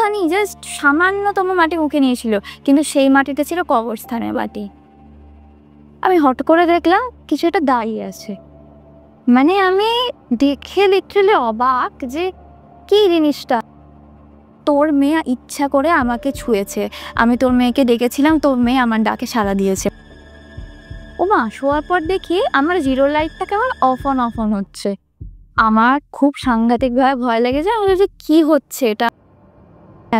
একটুখানি জাস্ট সামান্যতম মাটি মুখে নিয়েছিল, কিন্তু সেই মাটিটা ছিল কবরস্থানের মাটি। আমি হট করে দেখলাম কিছু একটা দাঁড়িয়ে আছে। মানে আমি দেখে লিটারালি অবাক যে কি জিনিসটা। তোর মেয়ে ইচ্ছা করে আমাকে ছুঁয়েছে, আমি তোর মেয়েকে ডেকেছিলাম, তোর মেয়ে আমার ডাকে সাড়া দিয়েছে। ওমা, শোয়ার পর দেখি আমার জিরো লাইটটা কেমন অফ অন হচ্ছে। আমার খুব সাংঘাতিকভাবে ভয় লেগে যায়। যে কি হচ্ছে এটা।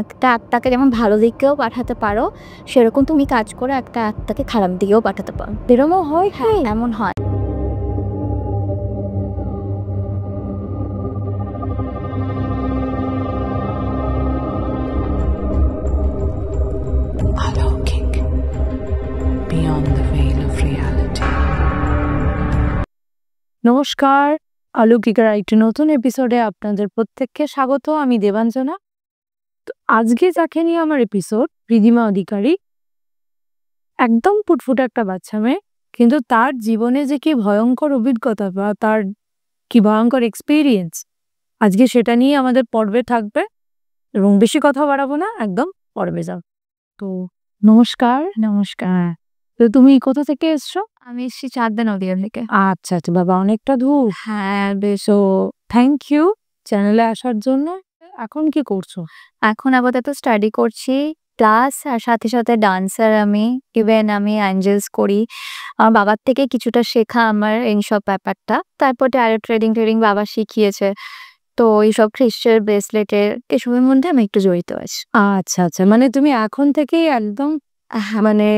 একটা আত্মাকে যেমন ভালো দিকেও পাঠাতে পারো, সেরকম তুমি কাজ করে একটা আত্মাকে খারাপ দিকেও পাঠাতে পারো। এরকমও হয়? হ্যাঁ, এমন হয়। নমস্কার, অলৌকিকের একটি নতুন এপিসোডে আপনাদের প্রত্যেককে স্বাগত। আমি দেবাঞ্জনা। তো আজকে যাকে নিয়ে আমার এপিসোড, রিধিমা অধিকারী। একদম ফুটফুটে একটা বাচ্চা মেয়ে, কিন্তু তার জীবনে যে কি ভয়ঙ্কর অভিজ্ঞতা বা তার কি ভয়ঙ্কর এক্সপিরিয়েন্স, আজকে সেটা নিয়ে আমাদের পর্বে থাকবে। এবং বেশি কথা বাড়াবো না, একদম পর্বে যাও। তো নমস্কার। নমস্কার। তো তুমি কোথা থেকে এসছো? আমি এসেছি চাঁদা নদিয়া থেকে। আচ্ছা আচ্ছা, বাবা অনেকটা দূর। হ্যাঁ, বেশ। থ্যাংক ইউ চ্যানেলে আসার জন্য। এখন কি করছো? এখন আপাতত স্টাডি করছি, প্লাস আর সাথে সাথে ডান্সার আমি। ইভেন আমি অ্যাঞ্জেলস করি। আমার বাবার থেকে কিছুটা শেখা আমার এইসব ব্যাপারটা। তারপর ট্যারো ট্রেডিং বাবা শিখিয়েছে। তো এইসব ক্রিস্টাল ব্রেসলেটের এসবের মধ্যে আমি একটু জড়িত আছি। আচ্ছা আচ্ছা, মানে তুমি এখন থেকেই একদম মানে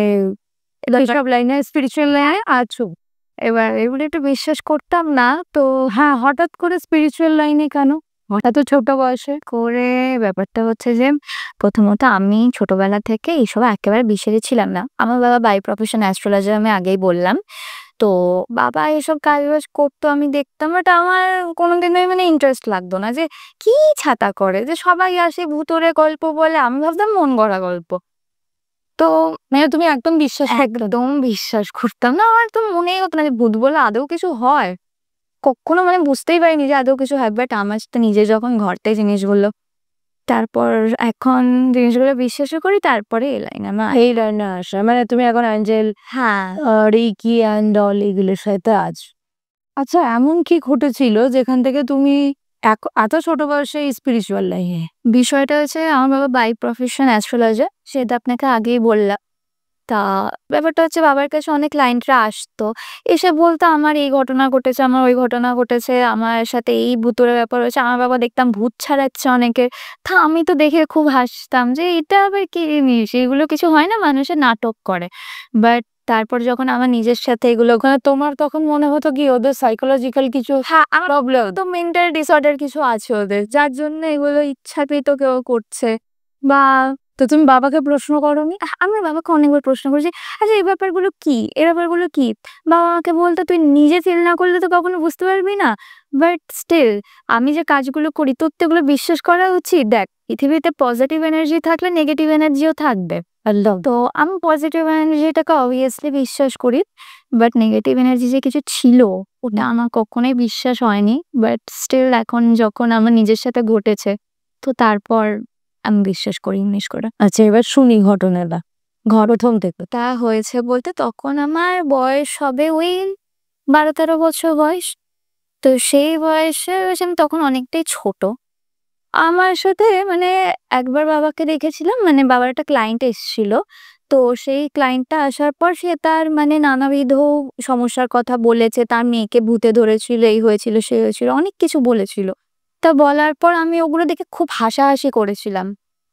এইসব লাইনে, স্পিরিচুয়াল লাইনে আছো। এবার এগুলো একটু বিশ্বাস করতাম না তো। হ্যাঁ, হঠাৎ করে স্পিরিচুয়াল লাইনে কেন? এত ছোট বয়সে করে ব্যাপারটা হচ্ছে যে, প্রথমত আমি ছোটবেলা থেকে এইসব একেবারে বিশ্বাসী ছিলাম না। আমার বাবা বাই প্রফেশন অ্যাস্ট্রোলজার, আমি আগেই বললাম। তো বাবা এসব কাজ-বাজ করতো, আমি দেখতাম, বাট আমার কোনোদিনই মানে ইন্টারেস্ট লাগতো না। যে কি ছাতা করে, যে সবাই আসে ভূতুড়ে গল্প বলে, আমি ভাবতাম মন গড়া গল্প। তো মানে তুমি একদম বিশ্বাস করতে? একদম বিশ্বাস করতাম না। আমার তো মনেই হতো না যে ভূত বলে আদৌ কিছু হয়। কখনো মানে বুঝতেই পারিনি যে আদৌ কিছু হয়। বাট আমার সাথে নিজে যখন ঘটে জিনিসগুলো, তারপর এখন জিনিসগুলো বিশ্বাসও করি। তারপরে এই লাইনে এই লাইনে আসা মানে তুমি এখন অ্যাঞ্জেল, হ্যাঁ, রেকি অ্যান্ড অল এগুলোর সাথে আছো। আচ্ছা, এমন কি ঘটেছিল যেখান থেকে তুমি এত ছোট বয়সে স্পিরিচুয়াল লাইনে? বিষয়টা হচ্ছে আমার বাবা বাই প্রফেশন অ্যাস্ট্রোলজার, সেটা আপনাকে আগেই বললাম। তা ব্যাপারটা হচ্ছে, বাবার কাছে অনেক ক্লায়েন্টরা আসতো, এসে বলতো আমার এই ঘটনা ঘটেছে, আমার ওই ঘটনা ঘটেছে, আমার সাথে এই ভূতুড়ে ব্যাপার হয়েছে। আমার বাবা দেখতাম ভূত ছাড়াচ্ছে অনেকের। তা আমি তো দেখে খুব হাসতাম যে এটা আবার কি জিনিস, এগুলো কিছু হয় না, মানুষের নাটক করে। বাট তারপর যখন আমার নিজের সাথে এগুলো, তোমার তখন মনে হতো কি ওদের সাইকোলজিক্যাল কিছু হ্যাঁ, আমার প্রবলেম, তো মেন্টাল ডিসঅর্ডার কিছু আছে ওদের, যার জন্য এগুলো ইচ্ছাকৃত কেউ করছে। বা তো তুমি বাবাকে প্রশ্ন করোনি? আমি বাবাকে অনেকবার প্রশ্ন করেছি, আচ্ছা এই ব্যাপারগুলো কি, এই ব্যাপারগুলো কি। বাবা আমাকে বলতো তুই নিজে ফিল না করলে তো কখনো বুঝতে পারবি না। বাট স্টিল আমি যে কাজগুলো করি, তোর তো এগুলো বিশ্বাস করা উচিত। দেখ, পৃথিবীতে পজিটিভ এনার্জি থাকলে নেগেটিভ এনার্জিও থাকবে। তো আমি পজিটিভ এনার্জিটাকে অবভিয়াসলি বিশ্বাস করি, বাট নেগেটিভ এনার্জি যে কিছু ছিল ওটা আমার কখনোই বিশ্বাস হয়নি। বাট স্টিল এখন যখন আমার নিজের সাথে ঘটেছে, তো তারপর আমি বিশ্বাস করি ইংলিশ করে। আচ্ছা, এবার শুনি ঘটনাটা প্রথম থেকে। তা হয়েছে বলতে, তখন আমার বয়স হবে ওই 12-13 বছর বয়স। তো সেই বয়সে আমি তখন অনেকটাই ছোট। আমার সাথে মানে একবার বাবাকে দেখেছিলাম, মানে বাবার একটা ক্লায়েন্ট এসেছিল। তো সেই ক্লায়েন্টটা আসার পর সে তার মানে নানাবিধ সমস্যার কথা বলেছে, তার মেয়েকে ভূতে ধরেছিল, এই হয়েছিল, সে হয়েছিল, অনেক কিছু বলেছিল। তা বলার পর আমি ওগুলো দেখে খুব হাসাহাসি করেছিলাম।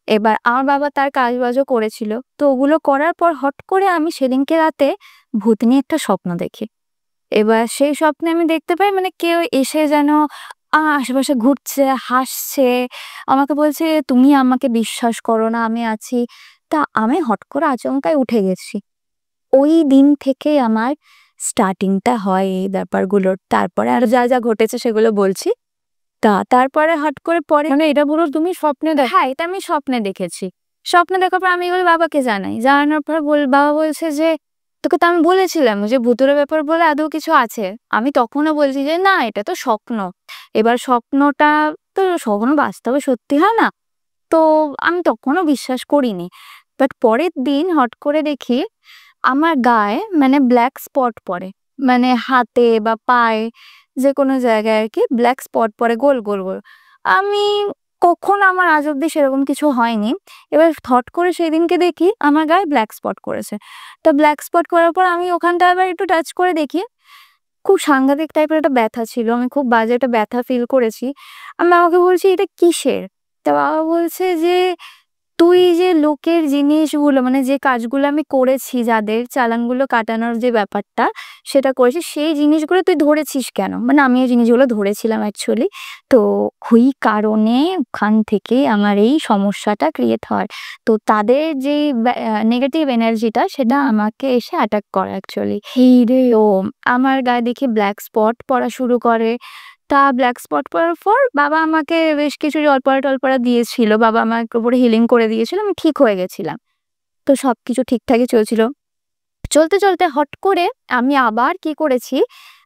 এবার আমার বাবা তার কাজবাজও করেছিল। তো ওগুলো করার পর হট করে আমি সেদিনকে রাতে ভূত নিয়ে একটা স্বপ্ন দেখি। এবার সেই স্বপ্নে আমি দেখতে পাই মানে কেউ এসে যেন আমার আশেপাশে ঘুরছে, হাসছে, আমাকে বলছে তুমি আমাকে বিশ্বাস করো না, আমি আছি। তা আমি হট করে আচমকাই উঠে গেছি। ওই দিন থেকে আমার স্টার্টিংটা হয় এই ব্যাপারগুলোর। তারপরে আর যা যা ঘটেছে সেগুলো বলছি। তারপরে হট করে পরে মানে এটা পুরো তুমি স্বপ্নে দেখো? হ্যাঁ, এটা আমি স্বপ্নে দেখেছি। স্বপ্নে দেখার পর আমি এগুলো বাবাকে জানাই। জানানোর পর বাবা বলছে যে, "তোকে তো আমি বলেছিলাম যে ভূতুড়ে ব্যাপার বলে আদৌ কিছু আছে।" আমি তখনও বলছি যে, "না, এটা তো স্বপ্ন।" এবার স্বপ্নটা তো কখনো বাস্তবে সত্যি হয় না। তো আমি তখনও বিশ্বাস করিনি। বাট পরের দিন হট করে দেখি আমার গায়ে মানে ব্ল্যাক স্পট পড়ে। মানে হাতে বা পায়ে যেকোনো জায়গায় আরকি ব্ল্যাক স্পট পড়ে গোল, গোল, গোল। আমি কখনো আমার আজ অব্দি সেরকম কিছু হয়নি। এবার হট করে সেদিনকে দেখি আমার গায়ে ব্ল্যাক স্পট করেছে। তো ব্ল্যাক স্পট করার পর আমি ওখানটা আবার একটু টাচ করে দেখি, খুব সাংঘাতিক টাইপের একটা ব্যথা ছিল। আমি খুব বাজে একটা ব্যথা ফিল করেছি। আমি বাবাকে বলছি, "এটা কিসের?" তো বাবা বলছে যে, "তুই যে লোকের জিনিসগুলো মানে যে কাজগুলো আমি করেছি যাদের চালানগুলো কাটানোর যে ব্যাপারটা সেটা করেছিস, সেই জিনিসগুলো তুই ধরেছিস কেন?" মানে আমি এই জিনিসগুলো ধরেছিলাম অ্যাকচুয়ালি। তো ওই কারণে ওখান থেকে আমার এই সমস্যাটা ক্রিয়েট হয়। তো তাদের যেই নেগেটিভ এনার্জিটা সেটা আমাকে এসে অ্যাটাক করে অ্যাকচুয়ালি। এই রে! তো আমার গায়ে দেখি ব্ল্যাক স্পট পড়া শুরু করে। তা ব্ল্যাক স্পট পড়ার পর বাবা আমাকে বেশ কিছু জলপড়া-টলপড়া দিয়েছিল। বাবা আমাকে উপরে হিলিং করে দিয়েছিল। আমি ঠিক হয়ে গেছিলাম। তো সবকিছু ঠিকঠাকই চলছিল। চলতে, চলতে হট করে আমি আবার কি করেছি,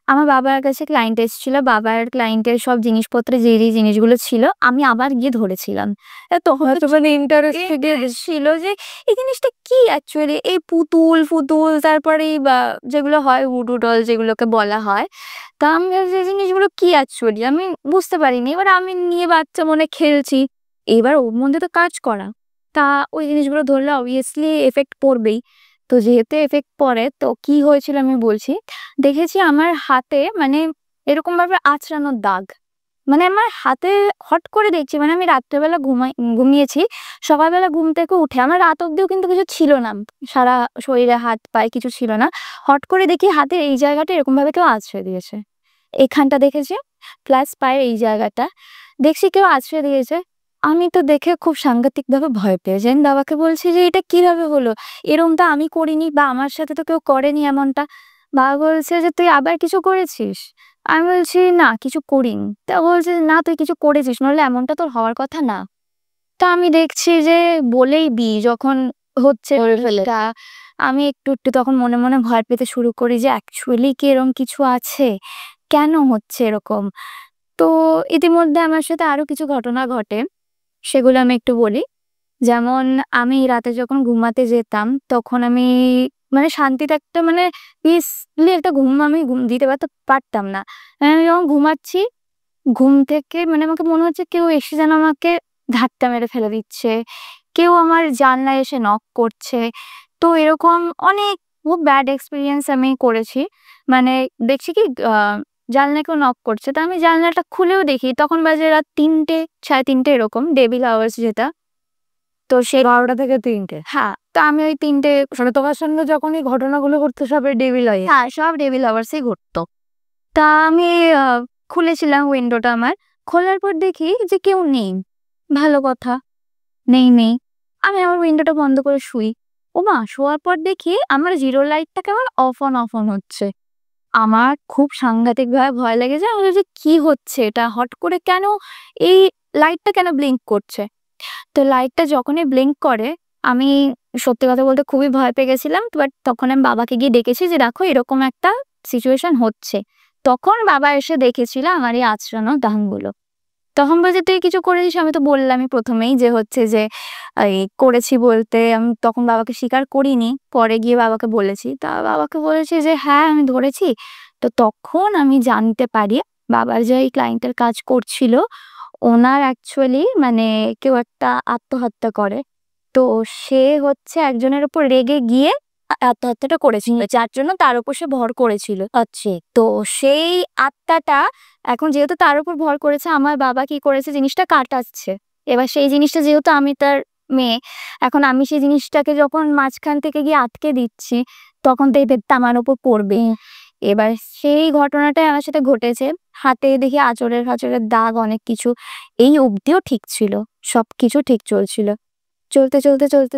আমার বাবার কাছে ক্লায়েন্ট এসেছিল। বাবার ক্লায়েন্টের সব জিনিসপত্রে যে জিনিসগুলো ছিল আমি আবার গিয়ে ধরেছিলাম। তখন তো মানে ইন্টারেস্ট ছিল যে এই জিনিসটা কি অ্যাকচুয়ালি এই পুতুল তারপরে বা যেগুলো হয় ভুডু ডল যেগুলোকে বলা হয়। তা আমি ভাবছি এই জিনিসগুলো কি অ্যাকচুয়ালি আমি বুঝতে পারিনি। এবার আমি নিয়ে বাচ্চা মনে খেলছি। এবার ওর মধ্যে তো কাজ করা। তা ওই জিনিসগুলো ধরলে অবভিয়াসলি এফেক্ট পড়বেই। তো যেহেতু এফেক্ট পড়ে তো কি হয়েছিল আমি বলছি। দেখেছি আমার হাতে মানে এরকমভাবে আঁচড়ানোর দাগ। মানে আমার হাতে হট করে দেখছি মানে আমি রাত্রেবেলা ঘুমিয়েছি। সকালবেলা ঘুম থেকে উঠে আমার রাত অব্দিও কিন্তু কিছু ছিল না। সারা শরীরে হাত পায়ে কিছু ছিল না। হট করে দেখি হাতের এই জায়গাটা এরকমভাবে কেউ আঁচড়ে দিয়েছে। এখানটা দেখেছি প্লাস পায়ের এই জায়গাটা। দেখছি কেউ আঁচড়ে দিয়েছে। আমি তো দেখে খুব সাংঘাতিকভাবে ভয় পেয়ে যাই। আমি বাবাকে বলছি যে, "এটা কিভাবে হলো? এরমটা আমি করিনি বা আমার সাথে তো কেউ করেনি এমনটা।" বাবা বলছে যে, "তুই আবার কিছু করেছিস?" আমি বলছি, "না, কিছু করিনি।" তা বলছে, "না, তুই কিছু করেছিস, নইলে এমনটা তোর হওয়ার কথা না।" তা আমি দেখছি যে বলেই দিই যখন হচ্ছে টা আমি একটু তখন মনে, মনে ভয় পেতে শুরু করি যে অ্যাকচুয়ালি কি এরকম কিছু আছে? কেন হচ্ছে এরকম? তো ইতিমধ্যে আমার সাথে আরো কিছু ঘটনা ঘটে। সেগুলো আমি একটু বলি। যেমন আমি রাতে যখন ঘুমাতে যেতাম তখন আমি মানে শান্তিতে একটা মানে পিসফুলি একটা আমি ঘুম দিতে পারতাম না। আমি যখন ঘুমাচ্ছি, ঘুম থেকে মানে আমাকে মনে হচ্ছে কেউ এসে যেন আমাকে ধাক্কা মেরে ফেলে দিচ্ছে। কেউ আমার জানলায় এসে নক করছে। তো এরকম অনেক খুব ব্যাড এক্সপেরিয়েন্স আমি করেছি। মানে দেখছি কি জানলায় কেউ নক করছে। তো আমি জানলাটা খুলেও দেখি তখন বাজে রাত ৩:০০ ৩:৩০ এরকম ডেভিল আওয়ার্স যেটা। তো সেই 12টা থেকে 3টে। হ্যাঁ, তো আমি ওই ৩:০০ মানে তোমার সঙ্গে যখন এই ঘটনাগুলো ঘটতো সবে ডেভিল আইয়ে? হ্যাঁ, সব ডেভিল আওয়ার্সই ঘটতো। তা আমি আ খুলেছিলাম উইন্ডোটা আমার। খোলার পর দেখি যে কেউ নেই। ভালো কথা। নেই। আমি আবার উইন্ডোটা বন্ধ করে শুই। ওমা! শোয়ার পর দেখি আমার জিরো লাইটটা কেমন অফ অন হচ্ছে। আমার খুব সাংঘাতিকভাবে ভয় লেগে যায়। আমি বলি যে, "কি হচ্ছে এটা? হট করে কেন এই লাইটটা কেন ব্লিংক করছে?" তো লাইটটা যখনই ব্লিংক করে আমি সত্যি কথা বলতে খুবই ভয় পেয়ে গেছিলাম। বাট তখন আমি বাবাকে গিয়ে ডেকেছি যে, "দেখো এরকম একটা সিচুয়েশন হচ্ছে।" তখন বাবা এসে দেখেছিল আমার এই আঁচড়ানো দাগগুলো। তখন বলছে, "তুই কিছু করেছিস?" আমি তো বললামই ১ম এই যে হচ্ছে যে এই করেছি বলতে আমি তখন বাবাকে স্বীকার করিনি। পরে গিয়ে বাবাকে বলেছি। তা বাবাকে বলেছি যে, "হ্যাঁ, আমি ধরেছি।" তো তখন আমি জানতে পারি বাবার যে এই ক্লায়েন্টের কাজ করছিল, ওনার অ্যাকচুয়ালি মানে কেউ একটা আত্মহত্যা করে। তো সে হচ্ছে একজনের উপর রেগে গিয়ে আত্মহত্যাটা করেছিল। যার জন্য তার উপর সে ভর করেছিল। তো সেই আত্মাটা এখন যেহেতু তার উপর ভর করেছে, আমার বাবা কি করেছে জিনিসটা কাটাচ্ছে। এবার সেই জিনিসটা যেহেতু আমি তার মেয়ে, এখন আমি সেই জিনিসটাকে যখন মাঝখান থেকে গিয়ে আটকে দিচ্ছি, তখন তো এফেক্টটা আমার উপর পড়বে। এবার সেই ঘটনাটাই আমার সাথে ঘটেছে। হাতে দেখি আঁচড়ের দাগ অনেক কিছু। এই অবধিও ঠিক ছিল। সবকিছু ঠিক চলছিল।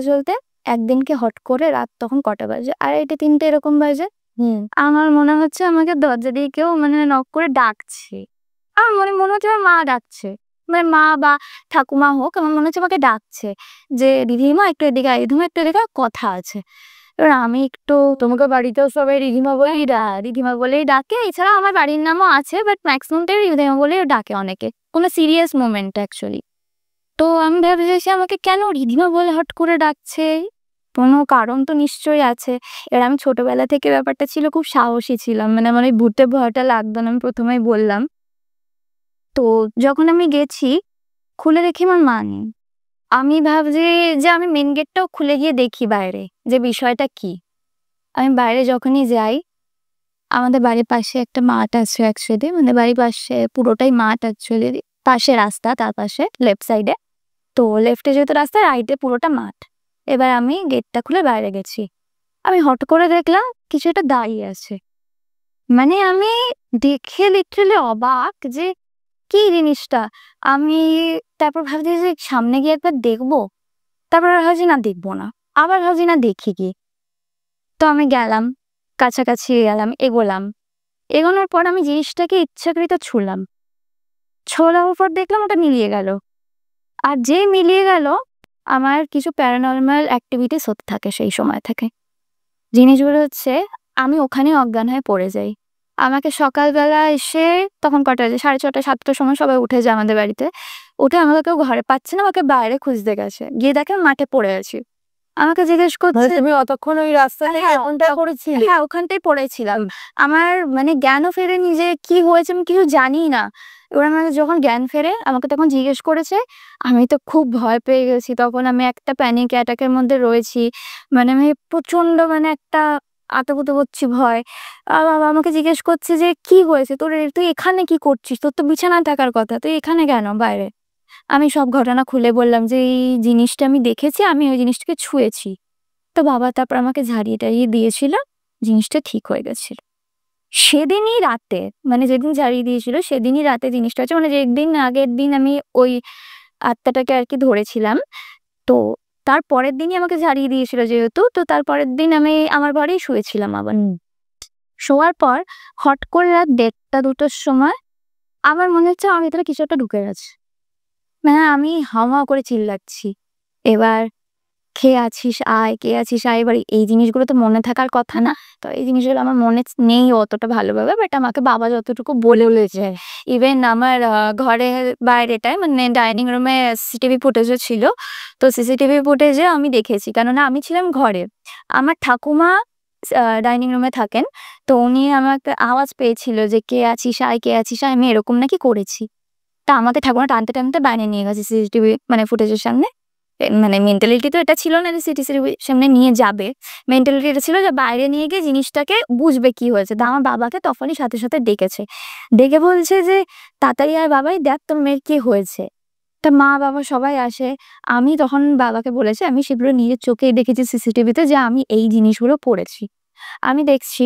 চলতে একদিনকে হট করে রাত তখন কটা বাজে? ২:৩০ এরকম বাজে। আমার মনে হচ্ছে আমাকে দরজা দিয়ে কেউ মানে নক করে ডাকছে। আমার মনে হচ্ছে আমার মা ডাকছে। মানে মা বা ঠাকুমা হোক আমার মনে হচ্ছে আমাকে ডাকছে। যে, "রিধিমা একটু এদিকে আয়, রিধিমা একটু এদিকে আয়, কথা আছে।" এবার আমি একটু তোমাকে বাড়িতেও সবাই রিধিমা বলেই রিধিমা বলেই ডাকে। এছাড়াও আমার বাড়ির নামও আছে বাট ম্যাক্সিমাম টাইম রিধিমা বলেই ডাকে অনেকে। কোনো সিরিয়াস মোমেন্ট অ্যাকচুয়ালি। তো আমি ভাবছি সে আমাকে কেন রিধিমা বলে হট করে ডাকছে, কোনো কারণ তো নিশ্চয়ই আছে। এবার আমি ছোটবেলা থেকে ব্যাপারটা ছিল খুব সাহসী ছিলাম, মানে আমার ওই ভূতে ভয়টা লাগতো না, আমি প্রথমেই বললাম। তো যখন আমি গেছি খুলে দেখি আমার মা নেই। আমি ভাবছি যে আমি মেন গেটটাও খুলে গিয়ে দেখি বাইরে যে বিষয়টা কি। আমি বাইরে যখনই যাই, আমাদের বাড়ির পাশে একটা মাঠ আছে অ্যাকচুয়ালি, মানে বাড়ির পাশে পুরোটাই মাঠ অ্যাকচুয়ালি, পাশে রাস্তা, তার পাশে লেফট সাইডে। তো লেফটে যেহেতু রাস্তা, রাইটে পুরোটা মাঠ। এবার আমি গেটটা খুলে বাইরে গেছি, আমি হট করে দেখলাম কিছু একটা দাঁড়িয়ে আছে। মানে আমি দেখে লিটারালি অবাক যে কি জিনিসটা। আমি তারপর ভাবছি যে সামনে গিয়ে একবার দেখবো, তারপর ভাবছি না দেখবো না, আবার ভাবছি না দেখি কি। তো আমি গেলাম, কাছাকাছি গেলাম, এগোলাম। এগোনোর পর আমি জিনিসটাকে ইচ্ছাকৃত ছুঁলাম, ছোঁড়ার পর দেখলাম ওটা মিলিয়ে গেল। আর যে মিলিয়ে গেল, আমার কিছু প্যারানর্মাল অ্যাক্টিভিটিস হতে থাকে সেই সময় থেকে। জিনিসগুলো হচ্ছে, আমি ওখানে অজ্ঞান হয়ে পড়ে যাই। আমাকে সকালবেলা এসে, তখন কটা বাজে, 6:30 7টার সময় সবাই উঠে যায় আমাদের বাড়িতে। উঠে আমাকে কেউ ঘরে পাচ্ছে না, আমাকে বাইরে খুঁজতে গেছে, গিয়ে দেখে আমি মাঠে পড়ে আছি। আমাকে জিজ্ঞেস করছে তুমি অতক্ষণ ওই রাস্তায় পড়েছিলে? হ্যাঁ, ওখানটাই পড়েছিলাম। আমার মানে জ্ঞানও ফেরেনি যে কি হয়েছে, আমি কিছু জানি না। এবার আমার যখন জ্ঞান ফেরে আমাকে তখন জিজ্ঞেস করেছে, আমি তো খুব ভয় পেয়ে গেছি, তখন আমি একটা প্যানিক অ্যাটাকের মধ্যে রয়েছি, মানে আমি প্রচন্ড মানে একটা আতঙ্কিত হচ্ছি, ভয়। আমাকে জিজ্ঞেস করছে যে কি হয়েছে তোর, তুই এখানে কি করছিস, তোর তো বিছানায় থাকার কথা, তুই এখানে কেন বাইরে। আমি সব ঘটনা খুলে বললাম যে এই জিনিসটা আমি দেখেছি, আমি ওই জিনিসটাকে ছুঁয়েছি। তো বাবা তারপর আমাকে ঝাড়িয়ে টাড়িয়ে দিয়েছিল, জিনিসটা ঠিক হয়ে গেছিল সেদিনই রাতে। মানে যেদিন ঝাড়িয়ে দিয়েছিল সেদিনই রাতে জিনিসটা হচ্ছে, মানে যেদিন আগের দিন আমি ওই আত্মাটাকে আর কি ধরেছিলাম, তো তার পরের দিনই আমাকে ঝাড়িয়ে দিয়েছিল যেহেতু, তো তার পরের দিন আমি আমার ঘরেই শুয়েছিলাম আবার। শোয়ার পর হট করে রাত 1:30-2টার সময় আমার মনে হচ্ছে আমার ভিতরে কিছু একটা ঢুকে গেছে, মানে আমি হাওয়া করে চিল্লাচ্ছি, এবার খেয়ে আছিস আয়, কে আছিস আয়। এবার এই জিনিসগুলো তো মনে থাকার কথা না, তো এই জিনিসগুলো আমার মনে নেই অতটা ভালোভাবে, বাট আমাকে বাবা যতটুকু বলেছে। ইভেন আমার ঘরের বাইরেটায় মানে ডাইনিং রুমে সিসিটিভি ফুটেজও ছিল, তো সিসিটিভি ফুটেজে আমি দেখেছি, কেননা আমি ছিলাম ঘরে, আমার ঠাকুমা ডাইনিং রুমে থাকেন। তো উনি আমাকে আওয়াজ পেয়েছিল যে কে আছিস আয়, কে আছিস আয়, আমি এরকম নাকি করেছি। তা আমাকে ঠাকুমা টানতে টানতে বাইরে নিয়ে গেছে সিসিটিভি মানে ফুটেজের সামনে। মানে মেন্টালিটি তো এটা ছিল না যে সিসিটিভির সামনে নিয়ে যাবে, মেন্টালিটি এটা ছিল যে বাইরে নিয়ে গিয়ে জিনিসটাকে বুঝবে কি হয়েছে। তা আমার বাবাকে তখনই সাথে সাথে ডেকেছে, ডেকে বলছে যে তাড়াতাড়ি আয় বাবাই, দেখ তোর মেয়ের কি হয়েছে। তা মা বাবা সবাই আসে। আমি তখন বাবাকে বলেছি আমি সেগুলো নিজের চোখেই দেখেছি সিসিটিভিতে যে আমি এই জিনিসগুলো পড়েছি। আমি দেখছি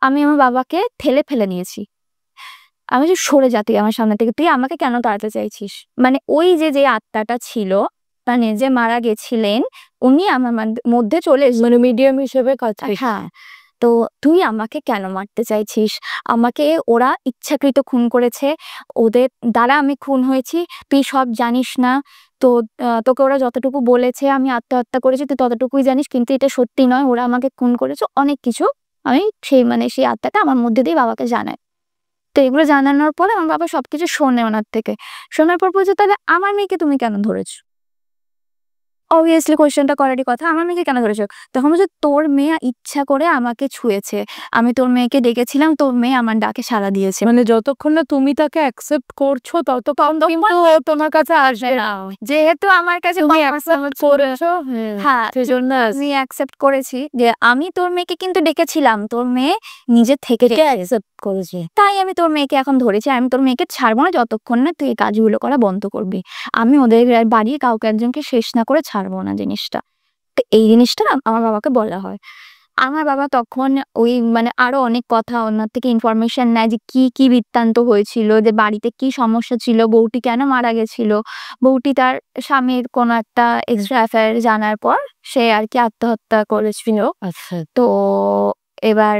আমি আমার বাবাকে ঠেলে ফেলে নিয়েছি, আমি যে সরে যা তুই আমার সামনে থেকে, তুই আমাকে কেন তাড়াতে চাইছিস। মানে ওই যে যে আত্মাটা ছিল, মানে যে মারা গেছিলেন, উনি আমার মধ্যে চলে মানে মিডিয়াম হিসেবে কাজ করছে। হ্যাঁ, তো তুই আমাকে কেন মারতে চাইছিস, আমাকে ওরা ইচ্ছাকৃত খুন করেছে, ওদের দ্বারা আমি খুন হয়েছি, তুই সব জানিস না। তো তোকে ওরা যতটুকু বলেছে আমি আত্মহত্যা করেছি তুই ততটুকুই জানিস, কিন্তু এটা সত্যি নয়, ওরা আমাকে খুন করেছে, অনেক কিছু আমি সেই আত্মাটা আমার মধ্যে দিয়ে বাবাকে জানাই। তো এগুলো জানানোর পরে আমার বাবা সবকিছু শোনে ওনার থেকে। শোনার পর বলছে তাহলে আমার মেয়েকে তুমি কেন ধরেছো? অবভিয়াসলি কোয়েশ্চেনটা করারই কথা, আমার মেয়েকে কেন ধরেছো? তখন বলছে তোর মেয়ে ইচ্ছা করে আমাকে ছুঁয়েছে, আমি তোর মেয়েকে ডেকেছিলাম, তোর মেয়ে আমার ডাকে সাড়া দিয়েছে। মানে যতক্ষণ না তুমি তাকে অ্যাকসেপ্ট করছো ততক্ষণ কিন্তু ও তোমার কাছে আসবে না। যেহেতু আমার কাছে তুমি অ্যাকসেপ্ট করেছো, হ্যাঁ সেজন্য আমি অ্যাকসেপ্ট করেছি যে আমি তোর মেয়েকে কিন্তু ডেকেছিলাম, তোর মেয়ে নিজের থেকে অ্যাকসেপ্ট করেছে। তাই আমি তোর মেয়েকে এখন ধরেছি, আমি তোর মেয়েকে ছাড়বো না যতক্ষণ না তুই এই কাজগুলো করা বন্ধ করবি। আমি ওদের বাড়ির কাউকে একজনকে শেষ না করে ছাড়বো না জিনিসটা। তো এই জিনিসটা না আমার বাবাকে বলা হয়। আমার বাবা তখন ওই মানে আরো অনেক কথা ওনার থেকে ইনফরমেশন নেয় যে কি কি বৃত্তান্ত হয়েছিল, যে বাড়িতে কি সমস্যা ছিল, বউটি কেন মারা গেছিল। বউটি তার স্বামীর কোনো একটা এক্সট্রা অ্যাফেয়ার জানার পর সে আর কি আত্মহত্যা করেছিল। আচ্ছা, তো এবার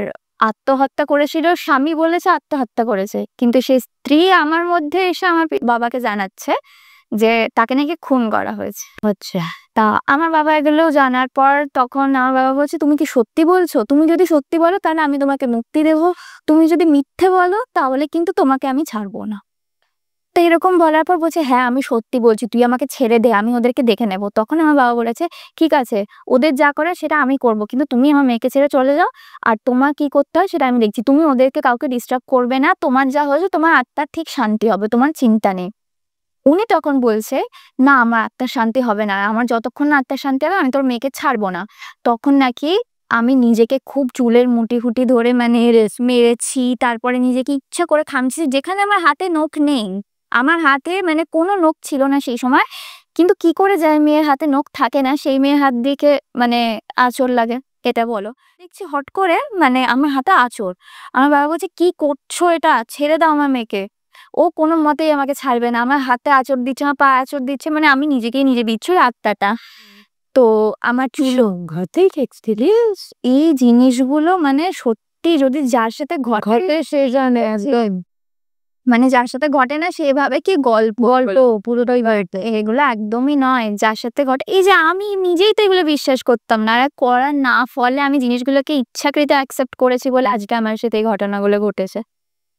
আত্মহত্যা করেছিল, স্বামী বলেছে আত্মহত্যা করেছে, কিন্তু সেই স্ত্রী আমার মধ্যে এসে আমার বাবাকে জানাচ্ছে যে তাকে নাকি খুন করা হয়েছে। আচ্ছা। তা আমার বাবা এগুলো জানার পর তখন আমার বাবা বলছে তুমি কি সত্যি বলছো, তুমি যদি সত্যি বলো তাহলে আমি তোমাকে মুক্তি দেব, তুমি যদি মিথ্যে বলো তাহলে কিন্তু তোমাকে আমি ছাড়বো না। তো এরকম বলার পর বলছে, হ্যাঁ আমি সত্যি বলছি, তুই আমাকে ছেড়ে দে, আমি ওদেরকে দেখে নেব। তখন আমার বাবা বলেছে, ঠিক আছে ওদের যা করার সেটা আমি করব, কিন্তু তুমি আমার মেয়েকে ছেড়ে চলে যাও, আর তোমার কি করতে হয় সেটা আমি দেখছি। তুমি ওদেরকে কাউকে ডিস্টার্ব করবে না, তোমার যা হয়েছে তোমার আত্মার ঠিক শান্তি হবে, তোমার চিন্তা নেই। উনি তখন বলছে, না আমার আত্মার শান্তি হবে না, আমার যতক্ষণ না আত্মার শান্তি হবে আমি তোর মেয়েকে ছাড়বো না। তখন নাকি আমি নিজেকে খুব চুলের মুঠি ফুটি ধরে মানে মেরেছি, তারপরে নিজেকে ইচ্ছা করে খামছি, যেখানে আমার হাতে নখ নেই। আমার হাতে মানে কোনো নখ ছিল না সেই সময়, কিন্তু কি করে যায় মেয়ের হাতে নখ থাকে না, সেই মেয়ের হাত দিকে মানে আঁচড় লাগে, এটা বলো। দেখছি হট করে মানে আমার হাতে আঁচড়। আমার বাবা বলছে, কি করছো এটা, ছেড়ে দাও আমার মেয়েকে। ও কোনো মতেই আমাকে ছাড়বে না, আমার হাতে আঁচড় দিচ্ছে, আমার পায়ে আঁচড় দিচ্ছে, মানে আমি নিজেকেই নিজে দিচ্ছি ওই আত্মাটা। তো আমার সংঘাতিক এক্সপিরিয়েন্স। এই জিনিসগুলো মানে সত্যি যদি যার সাথে ঘটে সে জানে একদম মানে যার সাথে ঘটে না সে ভাবে কি গল্প পুরোটাই বাড়িতে। এগুলো একদমই নয়। যার সাথে ঘটে, এই যে আমি নিজেই তো এগুলো বিশ্বাস করতাম না, আর করার না ফলে আমি জিনিসগুলোকে ইচ্ছাকৃত অ্যাকসেপ্ট করেছি বলে আজকে আমার সাথে এই ঘটনাগুলো ঘটেছে।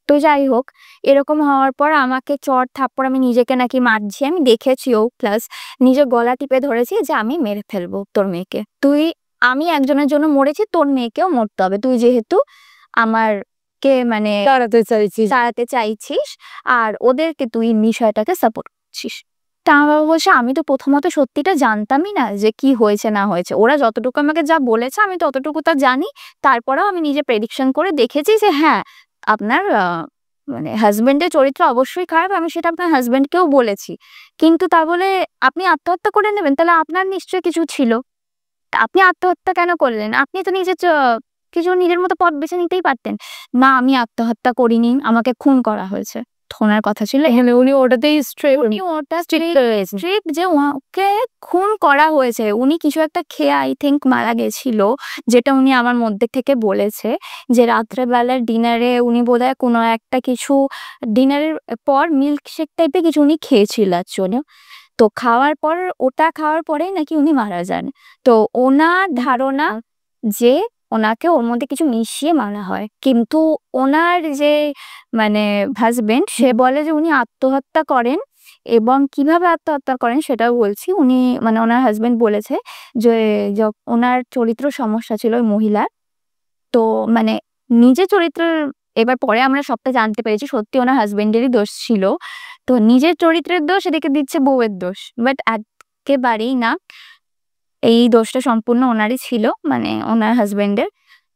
তো যাই হোক, এরকম হওয়ার পর আমাকে চড় থাপ্পড়, আমি নিজেকে নাকি মারছি, আমি দেখেছিও, প্লাস নিজের গলা টিপে ধরেছি যে আমি মেরে ফেলবো তোর মেয়েকে, আমি একজনের জন্য মরেছি, তোর মেয়েকেও মরতে হবে, তুই যেহেতু আমার কে মানে তাড়াতে চাইছিস, আর ওদেরকে তুই বিষয়টাকে সাপোর্ট করছিস। তা আমার বাবা বলছে, আমি তো প্রথমত সত্যিটা জানতামই না যে কি হয়েছে না হয়েছে, ওরা যতটুকু আমাকে যা বলেছে আমি ততটুকু তা জানি। তারপরেও আমি নিজে প্রেডিকশন করে দেখেছি যে হ্যাঁ আপনার মানে হাজবেন্ডের চরিত্র অবশ্যই খারাপ, আমি সেটা আপনার হাজবেন্ডকেও বলেছি। কিন্তু তা বলে আপনি আত্মহত্যা করে নেবেন, তাহলে আপনার নিশ্চয়ই কিছু ছিল, তা আপনি আত্মহত্যা কেন করলেন? আপনি তো কিছু নিজের মতো পথ বেছে নিতেই পারতেন। না আমি আত্মহত্যা করিনি, আমাকে খুন করা হয়েছে। ওনার কথা ছিল এখানে উনি ওটাতেই উনি ওটা স্ট্রিক্ট যে ওকে খুন করা হয়েছে। উনি কিছু একটা খেয়ে আই থিংক মারা গেছিল, যেটা উনি আমার মধ্যে থেকে বলেছে যে রাত্রেবেলার ডিনারে উনি বোধহয় কোনো একটা কিছু ডিনারের পর মিল্কশেক টাইপের কিছু উনি খেয়েছিল অ্যাকচুয়ালি। তো ওটা খাওয়ার পরেই নাকি উনি মারা যান। তো ওনার ধারণা যে ওনাকে ওর মধ্যে কিছু মিশিয়ে মারা হয়, কিন্তু ওনার যে মানে হাজবেন্ড সে বলে যে উনি আত্মহত্যা করেন, এবং কিভাবে আত্মহত্যা করেন সেটাও বলছি। উনি মানে ওনার হাজবেন্ড বলেছে যে ওনার চরিত্র সমস্যা ছিল ওই মহিলার। তো মানে নিজের চরিত্রের, এবার পরে আমরা সবটা জানতে পেরেছি সত্যি ওনার হাজবেন্ডেরই দোষ ছিল। তো নিজের চরিত্রের দোষ এদিকে দিচ্ছে বউয়ের দোষ, বাট একেবারেই না, এই দোষটা সম্পূর্ণ ওনারই ছিল, মানে ওনার হাজবেন্ডের।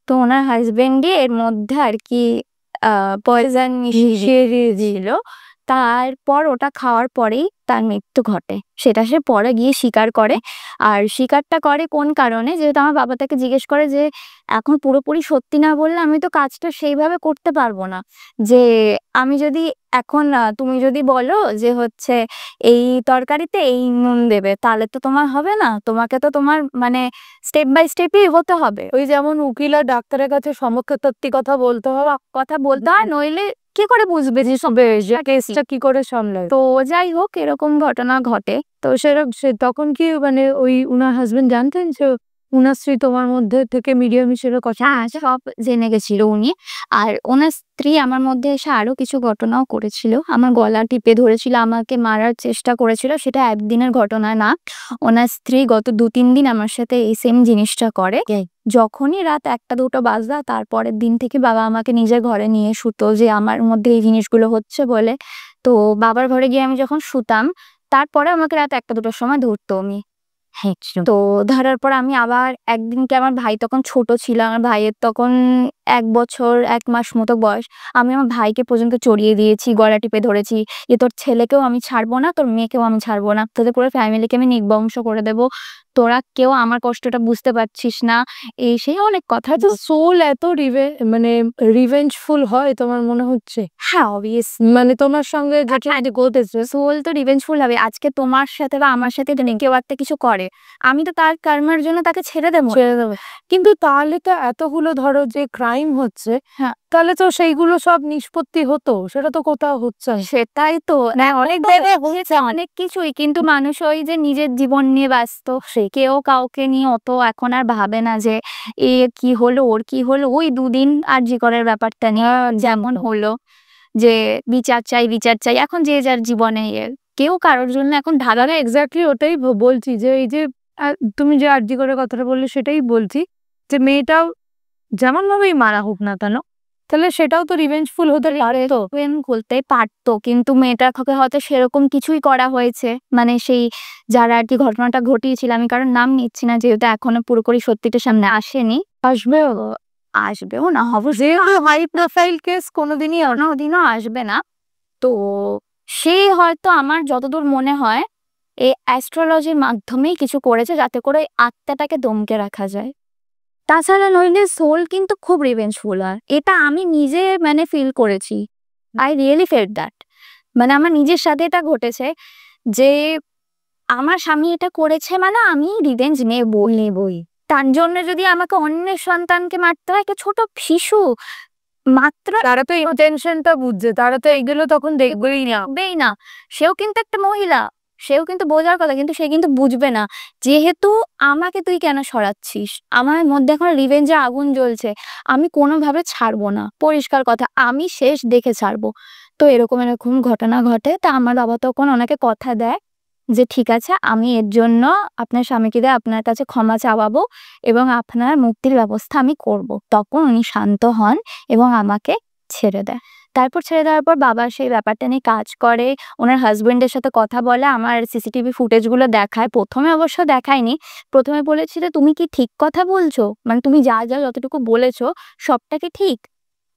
তো ওনার হাজবেন্ডই এর মধ্যে আর কি পয়জন মিশিয়ে দিয়েছিল। তারপর ওটা খাওয়ার পরেই তার মৃত্যু ঘটে, সেটা সে পরে গিয়ে স্বীকার করে। আর স্বীকারটা করে কোন কারণে, যেহেতু আমার বাবা তাকে জিজ্ঞেস করে যে এখন পুরোপুরি সত্যি না বললে আমি তো কাজটা সেইভাবে করতে পারবো না, যে আমি যদি এখন তুমি যদি বলো যে হচ্ছে এই তরকারিতে এই নুন দেবে, তাহলে তো তোমার হবে না, তোমাকে তো তোমার মানে স্টেপ বাই স্টেপই হতে হবে। ওই যেমন উকিল আর ডাক্তারের কাছে সমকতাত্ত্বিক কথা বলতে হবে, নইলে কি করে বুঝবে যে কেসটা কি করে সামলায়। তো যাই হোক এরকম ঘটনা ঘটে। তো তখন কি মানে ওই উনার হাজবেন্ড জানতেন যে উনার স্ত্রী তোমার মধ্যে থেকে মিডিয়ামের কথা? হ্যাঁ, সব জেনে গেছিল উনি। আর ওনার স্ত্রী আমার মধ্যে এসে আরো কিছু ঘটনাও করেছিল। আমার গলা টিপে ধরেছিল, আমাকে মারার চেষ্টা করেছিল। সেটা একদিনের ঘটনা না। ওনার স্ত্রী গত ২-৩ দিন আমার সাথে এই সেম জিনিসটা করে। যখনই রাত ১টা-২টো বাজতো, তারপরের দিন থেকে বাবা আমাকে নিজের ঘরে নিয়ে শুতো যে আমার মধ্যে এই জিনিসগুলো হচ্ছে বলে। তো বাবার ঘরে গিয়ে আমি যখন শুতাম, তারপরে আমাকে রাত ১টা-২টোর সময় ধরতো উনি। তো ধরার পর আমি আবার একদিনকে, আমার ভাই তখন ছোট ছিল, আমার ভাইয়ের তখন ১ বছর ১ মাস মতো বয়স। আমি আমার ভাইকে পর্যন্ত চড়িয়ে দিয়েছি, গলা টিপে ধরেছি যে তোর ছেলেকেও আমি ছাড়বো না, তোর মেয়েকেও আমি ছাড়বো না, তোদের পুরো ফ্যামিলিকে আমি নির্বংশ করে দেবো, তোরা কেউ আমার কষ্টটা বুঝতে পারছিস না, এই সেই অনেক কথা। তো সোল এত মানে রিভেঞ্জফুল হয় তোমার মনে হচ্ছে? হ্যাঁ অবভিয়াস, মানে তোমার সঙ্গে সোল তো রিভেঞ্জফুল হবে। আজকে তোমার সাথে বা আমার সাথে কেউ একটা কিছু করে, আমি তো তার কর্মের জন্য তাকে ছেড়ে দেবো। কিন্তু তাহলে তো এতগুলো ধরো যে ক্রাইম হচ্ছে, হ্যাঁ তাহলে তো সেইগুলো সব নিষ্পত্তি হতো, সেটা তো কোথাও হচ্ছে না। সেটাই তো না, অনেক জায়গায় হয়েছে অনেক কিছুই, কিন্তু মানুষ ওই যে নিজের জীবন নিয়ে ব্যস্ত, কেউ কাউকে নিয়ে অত এখন আর ভাবে না যে এ কি হলো ওর কি হলো। ওই ২ দিন আরজি করের ব্যাপারটা নিয়ে যেমন হলো, যে বিচার চাই বিচার চাই। এখন যে যার জীবনে কেউ কারোর জন্য এখন ঢালারে এক্স্যাক্টলি ওটাই বলছি যে এই যে তুমি যে আরজি করে কথাটা বললে সেটাই বলছি যে মেয়েটাও যেমন ভাবেই মারা হোক না কেন তাহলে সেটাও তো রিভেঞ্জফুল হতে পারতো, খুলতে পারতো, কিন্তু মেয়েটাকে হয়তো সেরকম কিছুই করা হয়েছে। মানে সেই যারা আর কি ঘটনাটা ঘটিয়েছিল, আমি কারোর নাম নিচ্ছি না যেহেতু এখনো পুরোপুরি সত্যিটা সামনে আসেনি, আসবেও না, অবশ্যই হাই প্রোফাইল কেস কোনোদিনও আসবে না। তো সে হয়তো আমার যতদূর মনে হয় এই অ্যাস্ট্রোলজির মাধ্যমেই কিছু করেছে যাতে করে আত্মাটাকে দমকে রাখা যায়। তাছাড়া নইলে সোল কিন্তু খুব রিভেঞ্জফুল হয়, এটা আমি নিজে মানে ফিল করেছি। I really felt that. মানে আমার নিজের সাথে এটা ঘটেছে যে আমার স্বামী এটা করেছে, মানে আমি রিভেঞ্জ নেবই। তার জন্য যদি আমাকে অন্যের সন্তানকে মারতে হয়, একটা ছোট শিশু মাত্র, তারা তো ইন্টেনশনটা বুঝছে, তারা তো এগুলো তখন দেখবেই না। সেও কিন্তু একটা মহিলা, সেও কিন্তু বোঝার কথা, কিন্তু সে কিন্তু বুঝবে না। যেহেতু আমাকে তুই কেন সরাচ্ছিস, আমার মধ্যে এখন রিভেঞ্জের আগুন জ্বলছে, আমি কোনোভাবে ছাড়বো না, পরিষ্কার কথা, আমি শেষ দেখে ছাড়বো। তো এরকম ঘটনা ঘটে। তা আমার বাবা তখন ওনাকে কথা দেয় যে ঠিক আছে, আমি এর জন্য আপনার স্বামীকে দিয়ে আপনার কাছে ক্ষমা চাওয়াবো এবং আপনার মুক্তির ব্যবস্থা আমি করব। তখন উনি শান্ত হন এবং আমাকে ছেড়ে দেয়। তারপর ছেড়ে দেওয়ার পর বাবা সেই ব্যাপারটা নিয়ে কাজ করে, ওনার হাজবেন্ডের সাথে কথা বলে, আমার সিসিটিভি ফুটেজগুলো দেখায়। প্রথমে অবশ্য দেখায়নি, প্রথমে বলেছিল তুমি কি ঠিক কথা বলছো, মানে তুমি যা যা যতটুকু বলেছো সবটা কি ঠিক।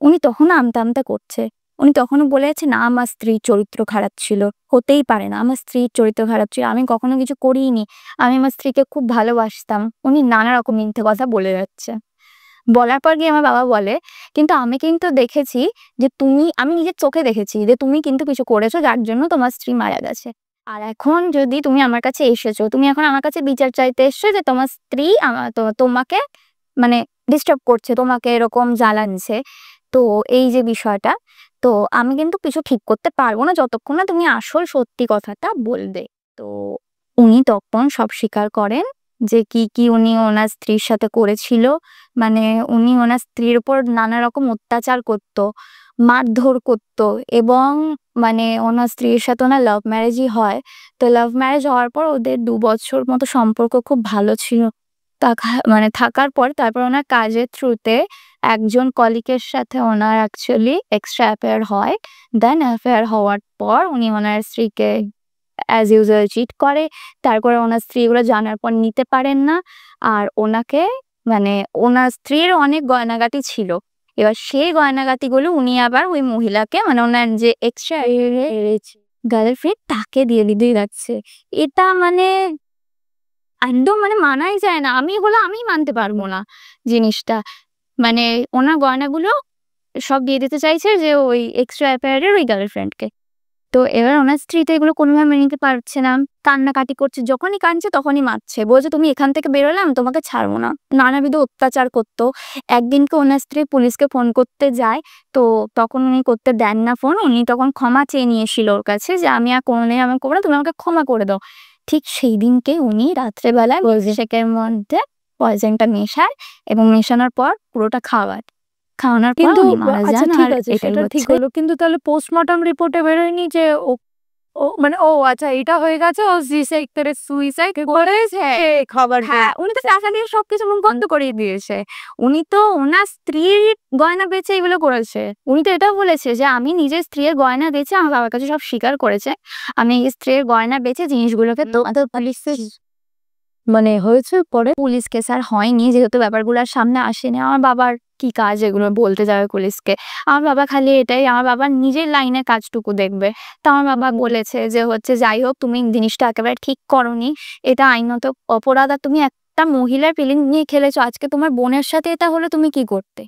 উনি তখনও আমতা আমতা করছে, উনি তখনও বলেছে না আমার স্ত্রীর চরিত্র খারাপ ছিল, হতেই পারে না, আমার স্ত্রীর চরিত্র খারাপ ছিল, আমি কখনো কিছু করিনি, আমি আমার স্ত্রীকে খুব ভালোবাসতাম। উনি নানা রকম মিথ্যে কথা বলে যাচ্ছে। বলার পর গিয়ে আমার বাবা বলে কিন্তু আমি কিন্তু দেখেছি যে আমি নিজের চোখে দেখেছি যে তুমি কিন্তু কিছু করেছো যার জন্য তোমার স্ত্রী মারা গেছে। আর এখন যদি তুমি আমার কাছে এসেছো, তুমি এখন আমার কাছে বিচার চাইতে এসছো যে তোমার স্ত্রী তোমাকে মানে ডিস্টার্ব করছে, তোমাকে এরকম জ্বালাচ্ছে। তো এই যে বিষয়টা, তো আমি কিন্তু কিছু ঠিক করতে পারবো না যতক্ষণ না তুমি আসল সত্যি কথাটা বলবে। তো উনি তখন সব স্বীকার করেন যে কি উনি ওনার স্ত্রীর সাথে করেছিল। মানে উনি ওনার স্ত্রীর উপর নানা রকম অত্যাচার করত, মারধর করত, এবং মানে ওনার স্ত্রীর সাথে ওনার লাভ ম্যারেজই হয়। তো লাভ ম্যারেজ হওয়ার পর ওদের 2 বছর মতো সম্পর্ক খুব ভালো ছিল। মানে থাকার পর তারপর ওনার কাজের থ্রুতে একজন কলিগের সাথে ওনার অ্যাকচুয়ালি এক্সট্রা অ্যাফেয়ার হয়। দেন অ্যাফেয়ার হওয়ার পর উনি ওনার স্ত্রীকে অ্যাজ ইউজুয়াল চিট করে। তারপরে ওনার স্ত্রী এগুলো জানার পর নিতে পারেন না, আর ওনাকে মানে ওনার স্ত্রীর অনেক গয়নাগাটি ছিল। এবার সেই গয়নাগাটিগুলো উনি আবার ওই মহিলাকে, মানে ওনার যে এক্সট্রা গার্লফ্রেন্ড তাকে দিয়ে রাখছে। এটা মানে একদম মানে মানাই যায় না। আমি মানতে পারবো না জিনিসটা। মানে ওনার গয়নাগুলো সব দিয়ে দিতে চাইছে যে ওই এক্সট্রা অ্যাফেয়ারের ওই গার্লফ্রেন্ডকে। তো এবার ওনার স্ত্রী তো এগুলো কোনোভাবে মেনে নিতে পারছে না, কান্নাকাটি করছে, যখনই কাঁদছে তখনই মারছে, বলছে তুমি এখান থেকে বেরোলে আমি তোমাকে ছাড়বো না, নানাবিধ অত্যাচার করতো। একদিনকে ওনার স্ত্রী পুলিশকে ফোন করতে যায়, তো তখন উনি করতে দেন না ফোন। উনি তখন ক্ষমা চেয়ে নিয়েছিল ওর কাছে যে আমি আর কোনোদিন আমি করবো না, তুমি আমাকে ক্ষমা করে দাও। ঠিক সেই দিনকে উনি রাত্রেবেলায় শেকের মধ্যে পয়জনটা মেশায় এবং মেশানোর পর পুরোটা খাওয়ানোর পর কিন্তু উনি মারা যান। ঠিক আর আছে, এটাই সেটা ঠিক হচ্ছে। হলো, কিন্তু তাহলে পোস্টমর্টম রিপোর্টে বেরোয়নি যে ও মানে ও আচ্ছা এটা হয়ে গেছে, ও সুইসাইড করেছে খবরটা। হ্যাঁ, উনি তো টাকা দিয়ে সবকিছু মুখ বন্ধ করিয়ে দিয়েছে। উনি তো ওনার স্ত্রীর গয়না বেচে এগুলো করেছে। উনি তো এটাও বলেছে যে আমি নিজের স্ত্রীর গয়না বেচে, আমার বাবার কাছে সব স্বীকার করেছে, আমি স্ত্রীর গয়না বেচে জিনিসগুলোকে মানে হয়েছে পরে পুলিশ কেস আর হয়নি যেহেতু ব্যাপারগুলো আর সামনে আসেনি। আমার বাবার কি কাজ এগুলো বলতে যাবে পুলিশকে। আমার বাবা খালি এটাই, আমার বাবার নিজের লাইনে কাজটুকু দেখবে। তো আমার বাবা বলেছে যে হচ্ছে যাই হোক তুমি জিনিসটা একেবারে ঠিক করনি, এটা আইনত অপরাধ, আর তুমি একটা মহিলার ফিলিং নিয়ে খেলেছো। আজকে তোমার বোনের সাথে এটা হলে তুমি কি করতে?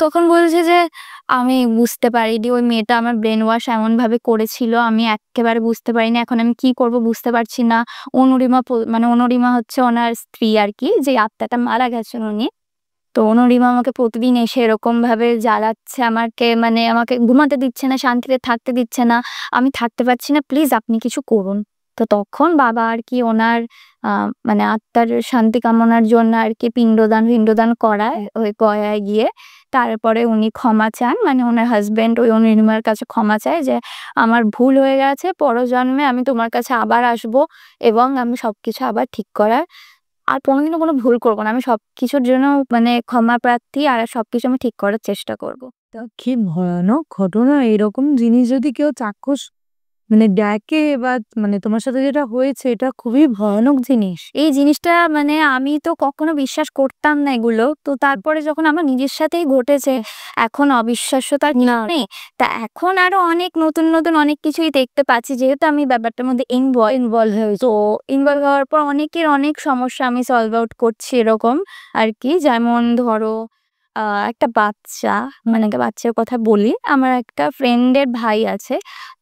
তখন বলছে যে আমি বুঝতে পারিনি, ওই মেয়েটা আমার ব্রেন ওয়াশ এমনভাবে করেছিল, আমি একেবারে বুঝতে পারিনি, এখন আমি কি করব বুঝতে পারছি না। মানে অনুরিমা হচ্ছে ওনার স্ত্রী আর কি, যে আত্মাটা মারা গেছেন উনি। তো অনুরিমা আমাকে প্রতিদিন এসে এরকম ভাবে জ্বালাচ্ছে আমাকে, মানে আমাকে ঘুমাতে দিচ্ছে না, শান্তিতে থাকতে দিচ্ছে না, আমি থাকতে পারছি না, প্লিজ আপনি কিছু করুন। তো তখন বাবা আর কি ওনার মানে আত্মার শান্তি কামনার জন্য আর কি পিণ্ডদান করায় ওই গয়ায় গিয়ে। তারপরে উনি ক্ষমা চান, মানে ওনার হাজবেন্ড ওই অনির্বাণের কাছে ক্ষমা চায় যে আমার ভুল হয়ে গেছে, পরজন্মে আমি তোমার কাছে আবার আসবো এবং আমি সবকিছু আবার ঠিক করার আর কোনোদিনও কোনো ভুল করবো না। আমি সবকিছুর জন্য মানে ক্ষমা প্রার্থী, আর সবকিছু আমি ঠিক করার চেষ্টা করবো। তা কি ভয়ানক ঘটনা! এরকম জিনিস যদি কেউ চাক্ষুষ মানে দেখে বা মানে তোমার সাথে যেটা হয়েছে এটা খুবই ভয়ানক জিনিস। এই জিনিসটা মানে আমি তো কখনো বিশ্বাস করতাম না এগুলো। তো তারপরে যখন আমার নিজের সাথেই ঘটেছে, এখন অবিশ্বাস্য তো আর কিছু নেই। তা এখন আরো অনেক নতুন অনেক কিছুই দেখতে পাচ্ছি, যেহেতু আমি ব্যাপারটার মধ্যে ইনভলভ হয়েছি। তো ইনভলভ হওয়ার পর অনেকের অনেক সমস্যা আমি সলভ আউট করছি এরকম আর কি। যেমন ধরো একটা বাচ্চা, মানে একটা বাচ্চার কথা বলি। আমার একটা ফ্রেন্ডের ভাই আছে।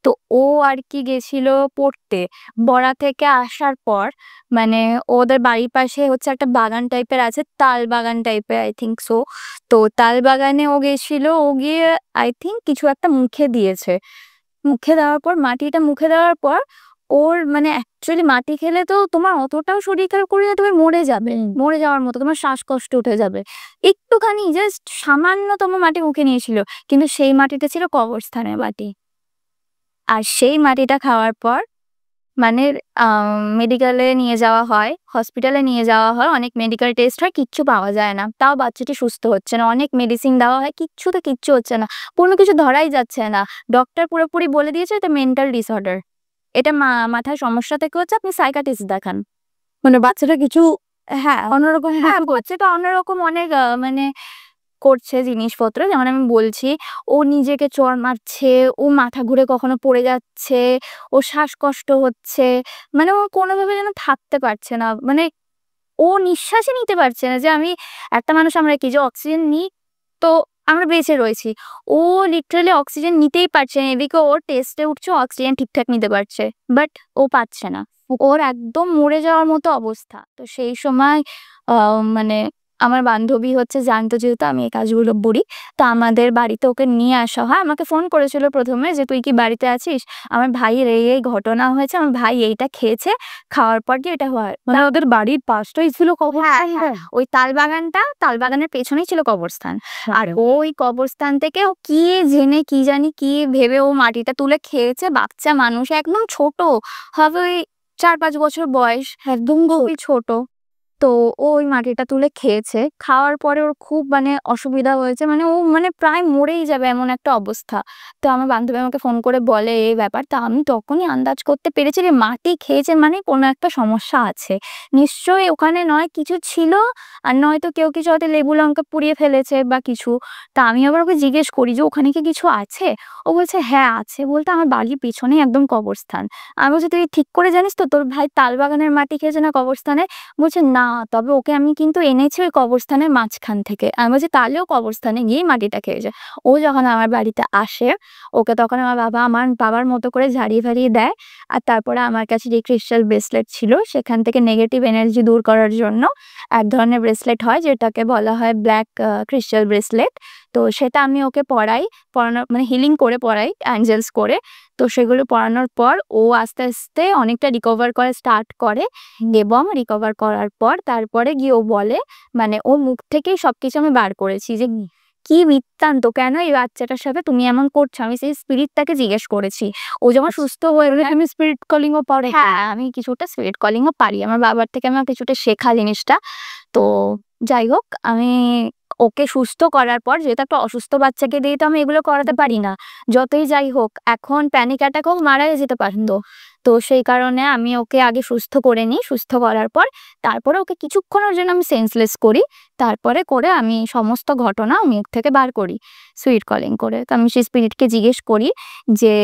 তো ও আর কি গেছিল পড়তে। পড়া থেকে আসার পর মানে ওদের বাড়ির পাশে হচ্ছে একটা বাগান টাইপের আছে, তাল বাগান টাইপের আই থিংক সো। তো তাল বাগানে ও গেছিল, ও গিয়ে আই থিংক কিছু একটা মুখে দিয়েছে। মুখে দেওয়ার পর মাটিটা মুখে দেওয়ার পর ওর মানে অ্যাকচুয়ালি মাটি খেলে তো তোমার অতটাও শরীর খারাপ করবে না, তুমি মরে যাবে। মরে যাওয়ার মতো তোমার শ্বাসকষ্ট উঠে যাবে। একটুখানি জাস্ট সামান্যতম মাটি মুখে নিয়েছিল। কিন্তু সেই মাটিটা ছিল কবরস্থানের মাটি। আর সেই মাটিটা খাওয়ার পর মানে মেডিকেলে নিয়ে যাওয়া হয়, হসপিটালে নিয়ে যাওয়া হয়, অনেক মেডিকেল টেস্ট হয়, কিচ্ছু পাওয়া যায় না। তাও বাচ্চাটি সুস্থ হচ্ছে না। অনেক মেডিসিন দেওয়া হয়, কিচ্ছু হচ্ছে না। কোনো কিছু ধরাই যাচ্ছে না। ডক্টর পুরোপুরি বলে দিয়েছে এটা মেন্টাল ডিসঅর্ডার। এটা মাথায় সমস্যা থেকে হচ্ছে, আপনি সাইকিয়াট্রিস্ট দেখান। মানে বাচ্চাটা কিছু অন্যরকম বাচ্চাটা অন্যরকম অনেক মানে করছে জিনিসপত্র। যেমন আমি বলছি, ও নিজেকে চড় মারছে, ও মাথা ঘুরে কখনো পড়ে যাচ্ছে, ওর শ্বাসকষ্ট হচ্ছে। মানে ও কোনোভাবে যেন থাকতে পারছে না। মানে ও নিঃশ্বাসই নিতে পারছে না। যে আমি একটা মানুষ, আমরা কি যে অক্সিজেন নিই তো আমরা বেঁচে রয়েছি। ও লিটারালি অক্সিজেন নিতেই পারছে না। এদিকে ওর টেস্টে উঠছে অক্সিজেন ঠিকঠাক নিতে পারছে, বাট ও পাচ্ছে না। ওর একদম মরে যাওয়ার মতো অবস্থা। তো সেই সময় মানে আমার বান্ধবী হচ্ছে জানতো, যেহেতু আমি এই কাজগুলো করি, তো আমাদের বাড়িতে ওকে নিয়ে আসা হয়। আমাকে ফোন করেছিল প্রথমে যে তুই কি বাড়িতে আছিস, আমার ভাইয়ের এই ঘটনা হয়েছে, আমার ভাই এইটা খেয়েছে, খাওয়ার পর দিয়ে এটা হয়। মানে ওদের বাড়ির পাশটাই ছিল কবরস্থান। ওই তালবাগানের পেছনেই ছিল কবরস্থান। আর ওই কবরস্থান থেকে ও কি জেনে কি জানি কি ভেবে ও মাটিটা তুলে খেয়েছে। বাচ্চা মানুষ, একদম ছোট হবে, ওই 4-5 বছর বয়স, একদম খুবই ছোট। তো ও ওই মাটিটা তুলে খেয়েছে। খাওয়ার পরে ওর খুব মানে অসুবিধা হয়েছে। মানে ও মানে প্রায় মরেই যাবে এমন একটা অবস্থা। তো আমার বান্ধবী আমাকে ফোন করে বলে এই ব্যাপার। তো আমি তখনই আন্দাজ করতে পেরেছি যে মাটি খেয়েছে মানে কোনো একটা সমস্যা আছে। নিশ্চয়ই ওখানে নয় কিছু ছিল, আর নয়তো কেউ কিছু হয়তো লেবু লঙ্কা পুড়িয়ে ফেলেছে বা কিছু। তা আমি আবার ওকে জিজ্ঞেস করি যে ওখানে কি কিছু আছে? ও বলছে হ্যাঁ আছে। বলতে আমার বাড়ির পেছনেই একদম কবরস্থান। আমি বলছি তুই ঠিক করে জানিস তো তোর ভাই তালবাগানের মাটি খেয়েছে না কবরস্থানের? বলছে না, তবে ওকে আমি কিন্তু এনেছি ওই কবরস্থানের মাঝখান থেকে। আমি বলছি তাহলেও কবরস্থানে গিয়েই মাটিটা খেয়েছে। ও যখন আমার বাড়িতে আসে, ওকে তখন আমার বাবার মতো করে ঝাড়িয়ে দেয়। আর তারপরে আমার কাছে যে ক্রিস্টাল ব্রেসলেট ছিল, সেখান থেকে নেগেটিভ এনার্জি দূর করার জন্য এক ধরনের ব্রেসলেট হয়, যেটাকে বলা হয় ব্ল্যাক ক্রিস্টাল ব্রেসলেট। তো সেটা আমি ওকে পরানোর মানে হিলিং করে পরাই, অ্যাঞ্জেলস করে। তো সেগুলো পরানোর পর ও আস্তে আস্তে অনেকটা রিকভার করা স্টার্ট করে। এবং রিকভার করার পর তারপরে গিয়ে ও বলে, মানে ওর মুখ থেকেই সবকিছু আমি বার করেছি যে কি বৃত্তান্ত, কেন এই বাচ্চাটার সাথে তুমি এমন করছো। আমি সেই স্পিরিটটাকে জিজ্ঞেস করেছি। ও যখন সুস্থ হয়ে তুমি স্পিরিট কলিং ও পারো? হ্যাঁ, আমি কিছুটা স্পিরিট কলিং ও পারি। আমার বাবার থেকে আমার কিছুটা শেখা জিনিসটা। তো যাই হোক, আমি ওকে সুস্থ করার পর, যেহেতু একটা অসুস্থ বাচ্চাকে দিয়ে তো আমি এগুলো করাতে পারি না। যতই যাই হোক, এখন প্যানিক অ্যাটাক হোক, মারাই যেতে পারতো। তো সেই কারণে আমি ওকে আগে সুস্থ করে নিই। সুস্থ করার পর তারপরে ওকে কিছুক্ষণের জন্য আমি সেন্সলেস করি। তারপরে করে আমি সমস্ত ঘটনা মুখ থেকে বার করি সুইট কলিং করে। তো আমি সেই স্পিরিটকে জিজ্ঞেস করি যে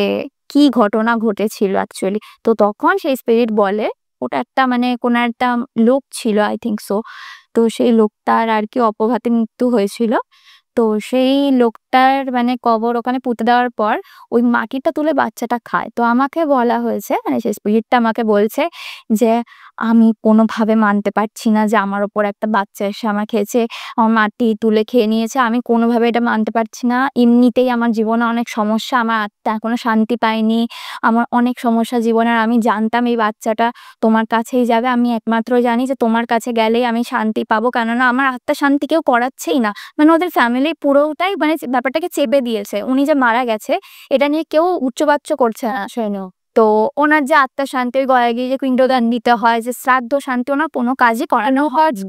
কি ঘটনা ঘটেছিল অ্যাকচুয়ালি। তো তখন সেই স্পিরিট বলে ওটা একটা মানে কোনো একটা লোক ছিল আই থিংক সো। তো সেই লোকটার আর কি অপঘাতে মৃত্যু হয়েছিল। তো সেই লোকটার মানে কবর ওখানে পুঁতে দেওয়ার পর ওই মাটিটা তুলে বাচ্চাটা খায়। তো আমাকে বলা হয়েছে, মানে সেই স্পিরিটটা আমাকে বলছে যে আমি কোনোভাবে মানতে পারছি না যে আমার ওপর একটা বাচ্চা এসে আমার খেয়েছে, আমার মাটি তুলে খেয়ে নিয়েছে। আমি কোনোভাবে এটা মানতে পারছি না। এমনিতেই আমার জীবনে অনেক সমস্যা, আমার আত্মা এখনো শান্তি পায়নি। আমার অনেক সমস্যা জীবনে। আর আমি জানতাম এই বাচ্চাটা তোমার কাছেই যাবে। আমি একমাত্র জানি যে তোমার কাছে গেলেই আমি শান্তি পাবো। কেননা আমার আত্মা শান্তি কেউ করাচ্ছেই না। মানে ওদের ফ্যামিলি পুরোটাই মানে ব্যাপারটাকে চেপে দিয়েছে। উনি যে মারা গেছে এটা নিয়ে কেউ উচ্চবাচ্য করছে না শোনো। তো ওনার যে আত্মার শান্তি, ওই গলায় গিয়ে যে পিণ্ডদান দিতে হয়, যে শ্রাদ্ধ শান্তি, ওনার কোনো কাজই করানো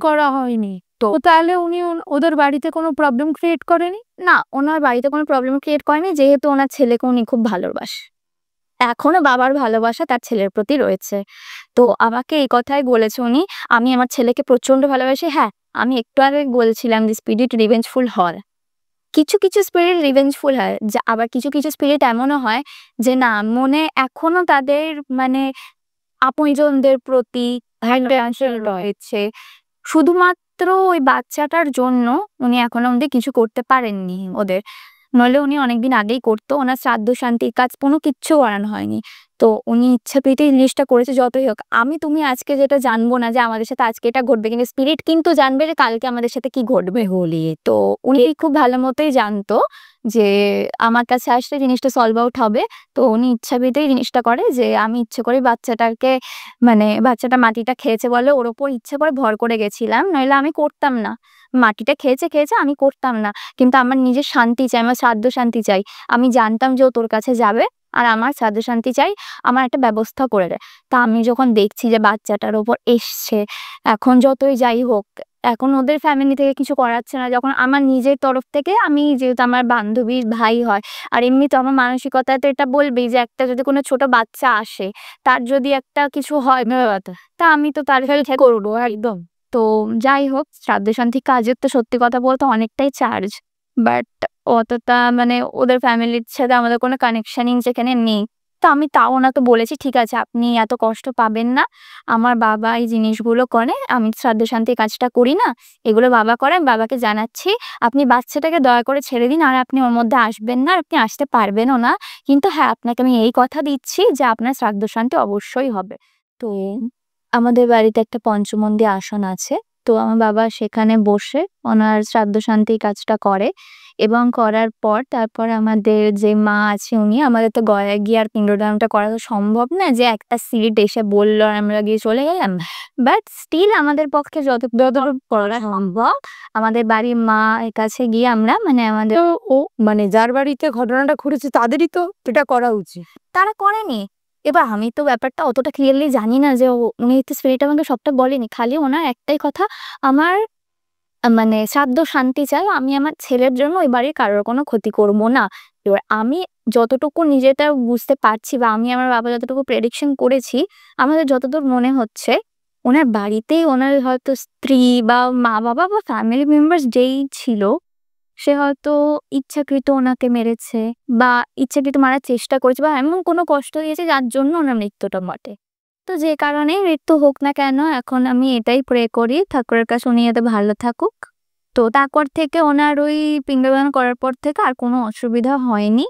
করা হয়নি। তো তাহলে উনি ওদের বাড়িতে কোনো প্রবলেম ক্রিয়েট করেনি? না, ওনার বাড়িতে কোনো প্রবলেম ক্রিয়েট করেনি, যেহেতু ওনার ছেলেকে উনি খুব ভালোবাসে। এখনো বাবার ভালোবাসা তার ছেলের প্রতি রয়েছে। তো আমাকে এই কথাই বলেছে উনি, আমি আমার ছেলেকে প্রচন্ড ভালোবাসি। হ্যাঁ, আমি একটু আগে বলছিলাম যে স্পিরিট রিভেঞ্জফুল হয়। কিছু, কিছু স্পিরিট রিভেঞ্জফুল হয়। আবার কিছু, কিছু স্পিরিট এমনও হয় যে না, মনে এখনো তাদের মানে আপনজনদের প্রতি রয়েছে। শুধুমাত্র ওই বাচ্চাটার জন্য উনি এখনো অব্দি কিছু করতে পারেননি ওদের। নইলে উনি অনেকদিন আগেই করতো। ওনার শ্রাদ্ধ শান্তির কাজ কোনো কিচ্ছু করানো হয়নি। তো উনি ইচ্ছাকৃতই জিনিসটা করেছে। যতই হোক, তুমি আজকে যেটা জানবো না যে আমাদের সাথে আজকে এটা ঘটবে, কিন্তু স্পিরিট কিন্তু জানবে যে কালকে আমাদের সাথে কি ঘটবে হোলি। তো উনি খুব ভালো মতোই জানতো যে আমার কাছে আসলে জিনিসটা সলভ আউট হবে। তো উনি ইচ্ছাকৃতই জিনিসটা করে যে আমি ইচ্ছে করে বাচ্চাটাকে মানে বাচ্চাটা মাটিটা খেয়েছে বলে ওর ওপর ইচ্ছে করে ভর করে গেছিলাম, নইলে আমি করতাম না। মাটিটা খেয়েছে আমি করতাম না। কিন্তু আমার নিজের শান্তি চাই, আমার শ্রাদ্ধ শান্তি চাই। আমি জানতাম যে ও তোর কাছে যাবে আর আমার শ্রাদ্ধ শান্তি চাই, আমার একটা ব্যবস্থা করে দে। তা আমি যখন দেখছি যে বাচ্চাটার ওপর এসছে, এখন যতই যাই হোক, এখন ওদের ফ্যামিলি থেকে কিছু করাচ্ছে না, যখন আমার নিজের তরফ থেকে আমি যেহেতু আমার বান্ধবীর ভাই হয়, আর এমনি তো আমার মানসিকতা তো এটা বলবেই যে একটা যদি কোনো ছোট বাচ্চা আসে, তার যদি একটা কিছু হয় তা আমি তো তার হেল্প করবো একদম। তো যাই হোক, শ্রাদ্ধ শান্তি কাজের তো সত্যি কথা বলতে অনেকটাই চার্জ, বাট অতটা মানে ওদের ফ্যামিলির সাথে আমাদের কোনো কানেকশনই যেখানে নেই। তো আমি তাও ওনাকে বলেছি, ঠিক আছে আপনি এত কষ্ট পাবেন না, আমার বাবা এই জিনিসগুলো করে, আমি শ্রাদ্ধ শান্তির কাজটা করি না, এগুলো বাবা করে, আমি বাবাকে জানাচ্ছি, আপনি বাচ্চাটাকে দয়া করে ছেড়ে দিন, আর আপনি ওর মধ্যে আসবেন না, আর আপনি আসতে পারবেনও না। কিন্তু হ্যাঁ, আপনাকে আমি এই কথা দিচ্ছি যে আপনার শ্রাদ্ধ শান্তি অবশ্যই হবে। তো আমাদের বাড়িতে একটা পঞ্চমন্দি আসন আছে। তো আমার বাবা সেখানে বসে ওনার শ্রাদ্ধ শান্তির কাজটা করে, এবং করার পর তারপর আমাদের যে মা আছে উনি, আমাদের তো গয়ায় গিয়ে আর পিণ্ডদানটা করা তো সম্ভব না যে একটা সিট এসে বলল আর আমরা গিয়ে চলে গেলাম। বাট স্টিল আমাদের পক্ষে যতটুকু করা সম্ভব আমাদের বাড়ির মা এর কাছে গিয়ে আমরা মানে আমাদের তো মানে যার বাড়িতে ঘটনাটা ঘটেছে তাদেরই তো এটা করা উচিত। তারা করেনি। এবার আমি তো ব্যাপারটা অতটা ক্লিয়ারলি জানি না যে উনি তো স্পিরিট আমাকে সবটা বলেনি। খালি ওনার একটাই কথা, আমার মানে শ্রাদ্ধ শান্তি চাই। আমি আমার ছেলের জন্য ওই বাড়ির কারোর কোনো ক্ষতি করব না। এবার আমি যতটুকু নিজেটা বুঝতে পারছি বা আমি আমার বাবা যতটুকু প্রেডিকশন করেছি, আমাদের যতদূর মনে হচ্ছে ওনার বাড়িতেই ওনার হয়তো স্ত্রী বা মা-বাবা বা ফ্যামিলি মেম্বার্স যেই ছিল, সে হয়তো ইচ্ছাকৃত ওনাকে মেরেছে বা ইচ্ছাকৃত মারার চেষ্টা করেছে বা এমন কোনো কষ্ট দিয়েছে যার জন্য ওনার মৃত্যুটা ঘটে। তো যে কারণেই মৃত্যু হোক না কেন, এখন আমি এটাই প্রে করি ঠাকুরের কাছে উনি যাতে ভালো থাকুক। তো তারপর থেকে ওনার ওই পিণ্ডদান করার পর থেকে আর কোনো অসুবিধা হয়নি।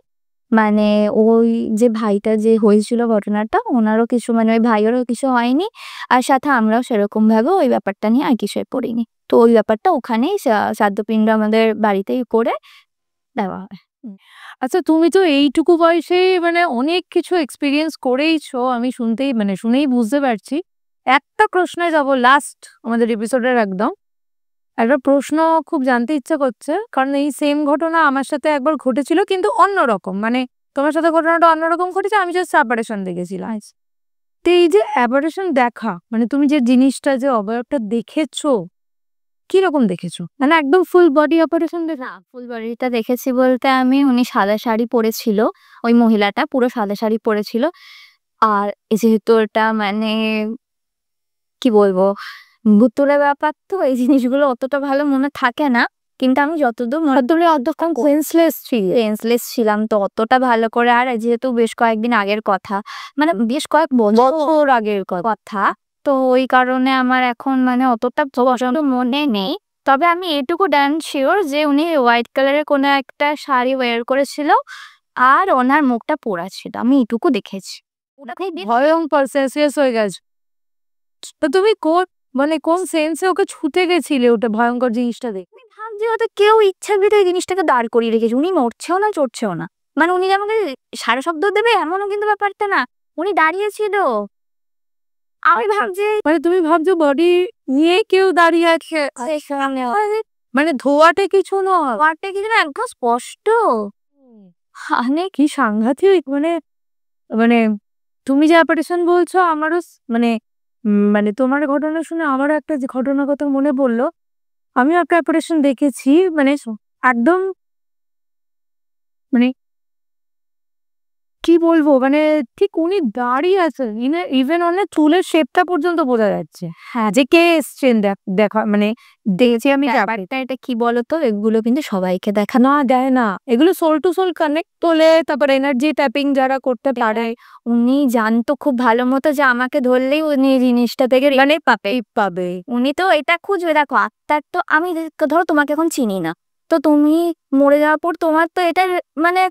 মানে ওই যে ভাইটা যে হয়েছিল ঘটনাটা, ওনারও কিছু মানে ওই ভাইয়েরও কিছু হয়নি। আর সাথে আমরাও সেরকমভাবে ওই ব্যাপারটা নিয়ে আর কিছুই পড়িনি। তো ওই ব্যাপারটা ওখানেই শ্রাদ্ধপিণ্ড আমাদের বাড়িতেই করে দেওয়া হয়। আচ্ছা, তুমি তো এইটুকু বয়সে মানে অনেক কিছু এক্সপেরিয়েন্স করেইছো, আমি শুনেই বুঝতে পারছি। একটা প্রশ্নে যাব লাস্ট আমাদের এপিসোডের একদম। একটা প্রশ্ন খুব জানতে ইচ্ছা করছে, কারণ এই সেম ঘটনা আমার সাথে একবার ঘটেছিল, কিন্তু অন্যরকম। মানে তোমার সাথে ঘটনাটা অন্যরকম ঘটেছে, আমি জাস্ট অ্যাবারেশন দেখেছিলাম। তো এই যে অ্যাবারেশন দেখা, মানে তুমি যে জিনিসটা যে অবয়বটা দেখেছো, কিরকম দেখেছো? মানে একদম ফুল বডি অপারেশন না, ফুল বডিটা দেখেছি বলতে উনি সাদা শাড়ি পরেছিল। ওই মহিলাটা পুরো সাদা শাড়ি পরেছিল। আর যেহেতু ওটা মানে কি বলবো, ভুতুড়ে ব্যাপার, তো এই জিনিসগুলো অতটা ভালো মনে থাকে না। কিন্তু আমি যতদূর মনে অতক্ষণ সেন্সলেস ছিলাম, তো অতটা ভালো করে। আর যেহেতু বেশ কয়েকদিন আগের কথা, মানে বেশ কয়েক বছর আগের কথা, তো ওই কারণে আমার এখন মানে অতটা মনে নেই। তবে আমি এটুকু ডান শিওর যে উনি হোয়াইট কালারের কোনো একটা শাড়ি ওয়্যার করেছিল আর ওনার মুখটা পোড়া ছিল, আমি এটুকু দেখেছি। ভয়ঙ্কর সেন্সলেস হয়ে গেছে। তো তুমি মানে কোন সেন্সে ওকে ছুতে গেছিলে ওটা ভয়ঙ্কর জিনিসটা দেখে? আমি ভাবছি হয়তো কেউ ইচ্ছাকৃত এই জিনিসটাকে দাঁড় করিয়ে রেখেছে, উনি নড়ছেও না চড়ছেও না, মানে উনি যে আমাকে সারা শব্দ দেবে এমনও কিন্তু ব্যাপারটা না, উনি দাঁড়িয়েছিল। আমি ভাবছি মানে তুমি ভাবছো বডি নিয়ে কেউ দাঁড়িয়ে আছে, মানে ধোয়াটে কিছু নয়, ওয়ার্ডটা কিছু না, একদম স্পষ্ট। মানে কি সাংঘাতিক। মানে মানে তুমি যে অপারেশন বলছো আমারও মানে মানে তোমার ঘটনা শুনে আমারও একটা যে ঘটনার কথা মনে পড়লো। আমিও একটা অপারেশন দেখেছি, মানে একদম মানে কি বলবো, মানে ঠিক উনি দাঁড়িয়ে আছেন, ইভেন অনেক চুলের শেপটা পর্যন্ত বোঝা যাচ্ছে হ্যাঁ, যে কে এসছেন দেখা মানে দেখেছি আমি। ব্যাপারটা এটা কি বলতো, এগুলো কিন্তু সবাইকে দেখানো না দেয় না, এগুলো সোল টু সোল কানেক্ট তোলে, তারপর এনার্জি ট্যাপিং যারা করতে পারে। উনি জানতো খুব ভালো মতো যে আমাকে ধরলেই উনি এই জিনিসটা থেকে মানে পাবে উনি তো এটা খুঁজবে। দেখো আত্মার তো আমি ধরো তোমাকে এখন চিনি না, তো তুমি মরে যাওয়ার পর তোমার তো এটা মানে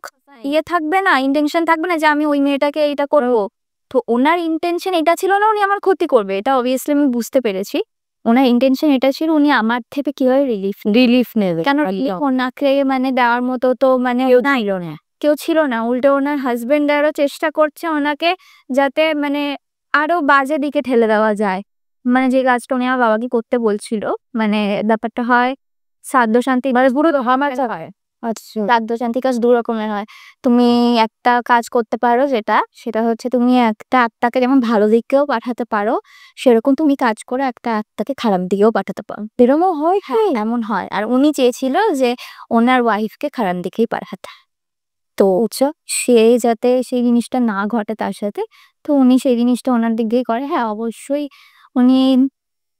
ইয়ে থাকবে না, ইন্টেনশন থাকবে না যে আমি ওই মেয়েটাকে এইটা করবো। তো ওনার ইন্টেনশন এটা ছিল না উনি আমার ক্ষতি করবে, এটা অবভিয়াসলি আমি বুঝতে পেরেছি। ওনার ইন্টেনশন এটা ছিল উনি আমার থেকে কিভাবে রিলিফ নেবে, কেন ওনাকে মানে দেওয়ার মতো তো মানে কেউ ছিল না। উল্টো ওনার হাজবেন্ড আরো চেষ্টা করছে ওনাকে যাতে মানে আরো বাজে দিকে ঠেলে দেওয়া যায়। মানে যে কাজটা উনি আমার বাবাকে করতে বলছিল, মানে ব্যাপারটা হয় শ্রাদ্ধ শান্তি পুরো হয়। আচ্ছা, শ্রাদ্ধ শান্তি কাজ দু রকমের হয়। তুমি একটা কাজ করতে পারো সেটা হচ্ছে তুমি একটা আত্মাকে যেমন ভালো দিকেও পাঠাতে পারো, সেরকম তুমি কাজ করে একটা আত্মাকে খারাপ দিকেও পাঠাতে পারো। এরকমও হয়, হ্যাঁ এমন হয়। আর উনি চেয়েছিল যে ওনার ওয়াইফকে খারাপ দিকেই পাঠাতে, তো সে যাতে সেই জিনিসটা না ঘটে তার সাথে, তো উনি সেই জিনিসটা ওনার দিক দিয়ে করে। হ্যাঁ অবশ্যই উনি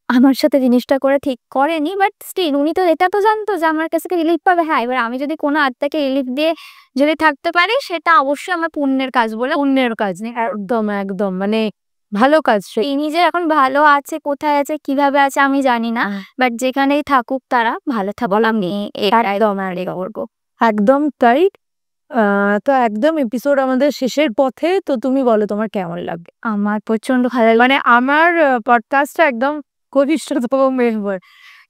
আমার সাথে জিনিসটা করে ঠিক করেনি, বাট স্টিল উনি তো এটা তো জানতো যে আমার কাছ থেকে রিলিফ পাবে। হ্যাঁ, এবার আমি যদি কোনো আত্মাকে রিলিফ দিয়ে যদি থাকতে পারি সেটা অবশ্যই আমার পুণ্যের কাজ বলে। পুণ্যের কাজ নেই, একদম একদম মানে ভালো কাজ। তিনি যে এখন ভালো আছে, কোথায় আছে, কিভাবে আছে আমি জানি না, বাট যেখানেই থাকুক তারা ভালো বলা নেই, একদম করবো। একদম তাই। তো একদম এপিসোড আমাদের শেষের পথে, তো তুমি বলো তোমার কেমন লাগবে? আমার প্রচন্ড ভালো মানে আমার পডকাস্টটা একদম ঘনিষ্ঠতম মেম্বার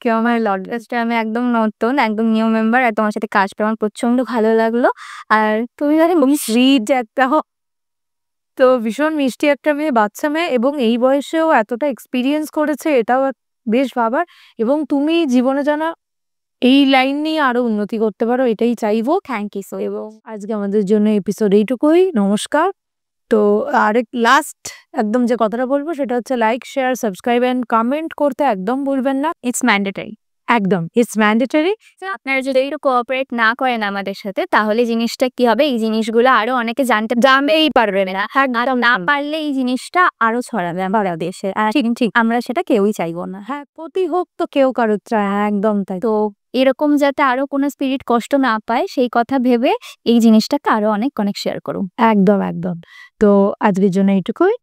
কেউ আমার লডকাস্টে আমি একদম নতুন, একদম নিউ মেম্বার, আর তোমার সাথে কাজ করে আমার প্রচন্ড ভালো লাগলো। আর তুমি সুইট একটা, তো ভীষণ মিষ্টি একটা মেয়ে, বাচ্চা মেয়ে, এবং এই বয়সেও এতটা এক্সপিরিয়েন্স করেছে, এটাও বেশ ভাবার। এবং তুমি জীবনে জানা এই লাইন নিয়ে আরো উন্নতি করতে পারো, এটাই চাইবো। Thank you so. এবং আজকে আমাদের জন্য এপিসোড এইটুকুই, নমস্কার। তো আরেক লাস্ট একদম যে কথাটা বলবো সেটা হচ্ছে like, share, subscribe and comment করতে একদম ভুলবেন না। ইটস ম্যান্ডেটরি, একদম ইটস ম্যান্ডেটরি। আপনারা যদি একটু কোঅপারেট না করেন আমাদের সাথে, তাহলে জিনিসটা কি হবে, এই জিনিসগুলো আরো অনেকে জানতেই পারবে না। না পারলে এই জিনিসটা আরো ছড়াবে আমাদের দেশে, আর ঠিক আমরা সেটা কেউই চাইবো না। হ্যাঁ, ক্ষতি হোক তো কেউ কারোর চায়, একদম তাই। তো এরকম যাতে আরো কোনো স্পিরিট কষ্ট না পায় সেই কথা ভেবে এই জিনিসটাকে আরো অনেক শেয়ার করুন। একদম একদম। তো আজকের জন্য এইটুকুই।